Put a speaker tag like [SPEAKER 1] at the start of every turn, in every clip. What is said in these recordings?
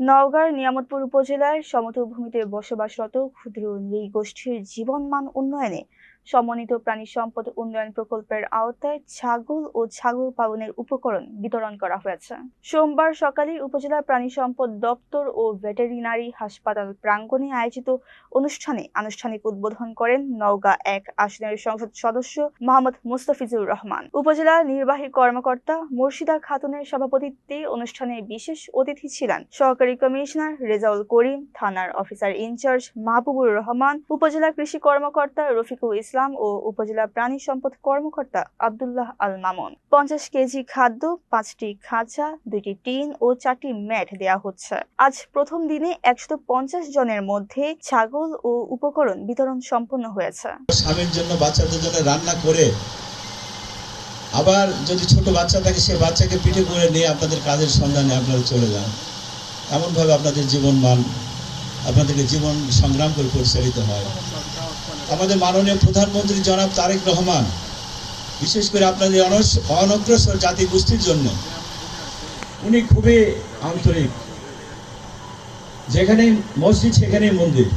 [SPEAKER 1] নওগাঁর নিয়ামতপুর উপজেলার সমতল ভূমিতে বসবাসরত ক্ষুদ্র নৃগোষ্ঠীর জীবনমান উন্নয়নে সমন্বিত প্রাণী সম্পদ উন্নয়ন প্রকল্পের আওতায় ছাগল ও ছাগল পালনের উপকরণ বিতরণ করা হয়েছে। সোমবার সকালে উপজেলা প্রাণী সম্পদ দপ্তর ও ভেটেরিনারি হাসপাতাল প্রাঙ্গণে আয়োজিত অনুষ্ঠানে আনুষ্ঠানিক উদ্বোধন করেন নওগাঁ ১ আসনের সংসদ সদস্য মোহাম্মদ মুস্তাফিজুর রহমান। উপজেলা নির্বাহী কর্মকর্তা মুর্শিদা খাতুনের সভাপতিত্বে অনুষ্ঠানে বিশেষ অতিথি ছিলেন সহকারী কমিশনার রেজাউল করিম, থানার অফিসার ইনচার্জ মাহবুবুর রহমান, উপজেলা কৃষি কর্মকর্তা রফিকুল ইসলাম ও উপজেলা প্রাণী সম্পদ কর্মকর্তা আব্দুল্লাহ আল মামুন। 50 কেজি খাদ্য, 5টি খাঁচা, 2টি টিন ও 4টি ম্যাট দেয়া হচ্ছে। আজ প্রথম দিনে 150 জনের মধ্যে ছাগল ও উপকরণ বিতরণ সম্পন্ন হয়েছে।
[SPEAKER 2] স্বামীর জন্য বাচ্চাদের জন্য রান্না করে আবার যদি ছোট বাচ্চা থাকে সে বাচ্চাকে পিঠে করে নিয়ে আপনাদের কাজের সন্ধানে আপনারা চলে যান। এমনভাবে আপনাদের জীবনমান আপনাদেরকে জীবন সংগ্রাম করে পরিচালিত হয়। আমাদের মাননীয় প্রধানমন্ত্রী জনাব তারেক রহমান বিশেষ করে আপনাদের অনগ্রসর জাতি গোষ্ঠীর জন্য উনি খুবই আন্তরিক। যেখানেই মসজিদ সেখানেই মন্দির,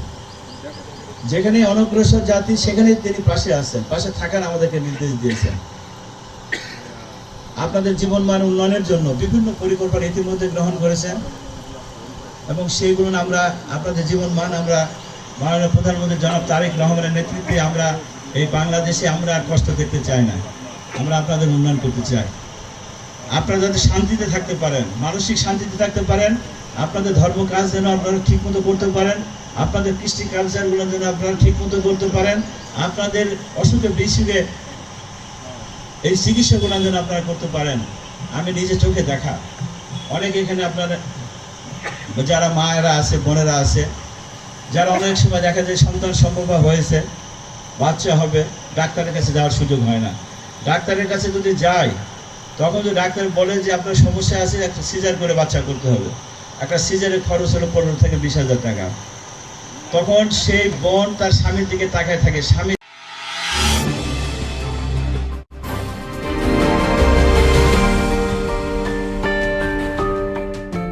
[SPEAKER 2] যেখানে অনগ্রসর জাতি সেখানে তিনি পাশে আছেন, পাশে থাকার আমাদেরকে নির্দেশ দিয়েছেন। আপনাদের জীবনমান উন্নয়নের জন্য বিভিন্ন পরিকল্পনা ইতিমধ্যে গ্রহণ করেছেন এবং সেইগুলো আমরা আপনাদের জীবনমান আমরা মাননীয় প্রধানমন্ত্রী জনাব তারেক রহমানের নেতৃত্বে আমরা এই বাংলাদেশে আমরা আর কষ্ট দেখতে চাই না। আমরা আপনাদের উন্নয়ন করতে চাই। আপনারা যাতে শান্তিতে থাকতে পারেন, মানসিক শান্তিতে থাকতে পারেন, আপনাদের ধর্ম কাজ যেন আপনারা ঠিক মতো করতে পারেন, আপনাদের কৃষ্টি কালচারগুলো যেন আপনারা ঠিক মতো করতে পারেন, আপনাদের অসুখে বিসুখে এই চিকিৎসাগুলো যেন আপনারা করতে পারেন। আমি নিজে চোখে দেখা অনেক এখানে আপনারা যারা মায়েরা আছে, বোনেরা আছে, যারা অনেক সময় দেখা যায় সন্তান সম্ভবা হয়েছে, বাচ্চা হবে, ডাক্তারের কাছে যাওয়ার সুযোগ হয় না। ডাক্তারের কাছে যদি যাই তখন যদি ডাক্তার বলে যে আপনার সমস্যা আছে, একটা সিজার করে বাচ্চা করতে হবে, একটা সিজারের খরচ হলো 15 থেকে 20 হাজার টাকা। তখন সেই বোন তার স্বামীর দিকে তাকায় থাকে, স্বামী